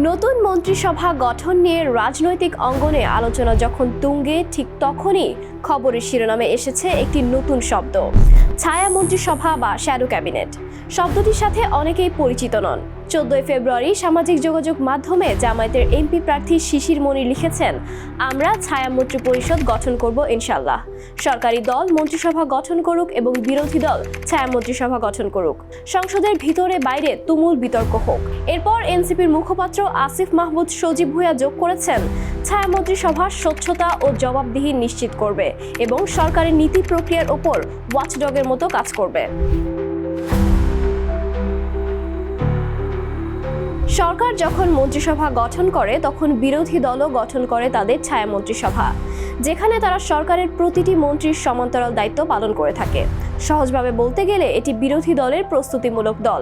নতুন মন্ত্রিসভা গঠন নিয়ে রাজনৈতিক অঙ্গনে আলোচনা যখন তুঙ্গে, ঠিক তখনই খবরের শিরোনামে এসেছে একটি নতুন শব্দ, ছায়া মন্ত্রিসভা বা শ্যাডো ক্যাবিনেট। শব্দটির সাথে অনেকেই পরিচিত নন। 14 ফেব্রুয়ারি সামাজিক যোগাযোগ মাধ্যমে জামায়াতের এমপি প্রার্থী শিশির মনির লিখেছেন, আমরা ছায়া মন্ত্রী পরিষদ গঠন করব ইনশাল্লাহ। সরকারি দল মন্ত্রিসভা গঠন করুক এবং বিরোধী দল ছায়া মন্ত্রিসভা গঠন করুক। সংসদের ভিতরে বাইরে তুমুল বিতর্ক হোক। এরপর এনসিপির মুখপাত্র আসিফ মাহমুদ সজীব ভুঁইয়া যোগ করেছেন, ছায়া মন্ত্রিসভা স্বচ্ছতা ও জবাবদিহি নিশ্চিত করবে এবং সরকারের নীতি প্রক্রিয়ার ওপর ওয়াচডগের মতো কাজ করবে। সরকার যখন মন্ত্রিসভা গঠন করে তখন বিরোধী দলও গঠন করে তাদের ছায়া মন্ত্রিসভা, যেখানে তারা সরকারের প্রতিটি মন্ত্রীর সমান্তরাল দায়িত্ব পালন করে থাকে। সহজভাবে বলতে গেলে এটি বিরোধী দলের প্রস্তুতিমূলক দল,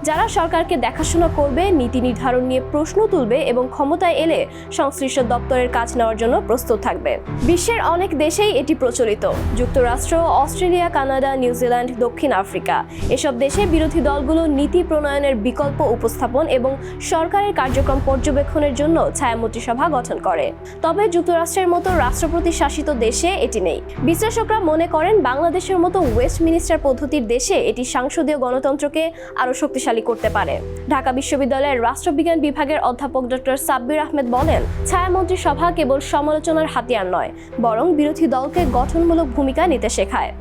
যারা সরকারকে দেখাশোনা করবে, নীতি নির্ধারণ নিয়ে প্রশ্ন তুলবে এবং ক্ষমতায় এলে সংশ্লিষ্ট দপ্তরের কাজ নেওয়ার জন্য প্রস্তুত থাকবে। বিশ্বের অনেক দেশেই এটি প্রচলিত। যুক্তরাষ্ট্র, অস্ট্রেলিয়া, কানাডা, নিউজিল্যান্ড, দক্ষিণ আফ্রিকা এসব দেশে বিরোধী দলগুলো নীতি প্রণয়নের বিকল্প উপস্থাপন এবং সরকারের কার্যক্রম পর্যবেক্ষণের জন্য ছায়া মন্ত্রিসভা গঠন করে। তবে যুক্তরাষ্ট্রের মতো রাষ্ট্রপতি শাসিত দেশে এটি নেই। বিশ্লেষকরা মনে করেন বাংলাদেশের মতো ওয়েস্টমিনিস্টার পদ্ধতির দেশে এটি সাংসদীয় গণতন্ত্রকে আরও শক্তিশালী করতে পারে। ঢাকা বিশ্ববিদ্যালয়ের রাষ্ট্রবিজ্ঞান বিভাগের অধ্যাপক ডক্টর সাব্বির আহমেদ বলেন, ছায়া মন্ত্রিসভা কেবল সমালোচনার হাতিয়ার নয়, বরং বিরোধী দলকে গঠনমূলক ভূমিকা নিতে শেখায়।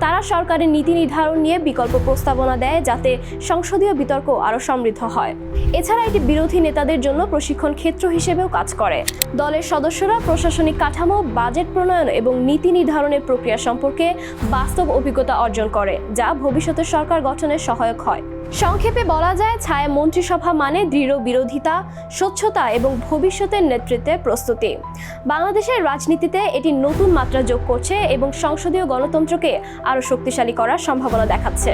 তারা সরকারের নীতি নির্ধারণ নিয়ে বিকল্প প্রস্তাবনা দেয়, যাতে সংসদীয় বিতর্ক আরও সমৃদ্ধ হয়। এছাড়া এটি বিরোধী নেতাদের জন্য প্রশিক্ষণ ক্ষেত্র হিসেবেও কাজ করে। দলের সদস্যরা প্রশাসনিক কাঠামো, বাজেট প্রণয়ন এবং নীতি নির্ধারণের প্রক্রিয়া সম্পর্কে বাস্তব অভিজ্ঞতা অর্জন করে, যা ভবিষ্যতে সরকার গঠনে সহায়ক হয়। সংক্ষেপে বলা যায়, ছায়া মন্ত্রিসভা মানে দৃঢ় বিরোধিতা, স্বচ্ছতা এবং ভবিষ্যতের নেতৃত্বের প্রস্তুতি। বাংলাদেশের রাজনীতিতে এটি নতুন মাত্রা যোগ করছে এবং সংসদীয় গণতন্ত্রকে আরও শক্তিশালী করার সম্ভাবনা দেখাচ্ছে।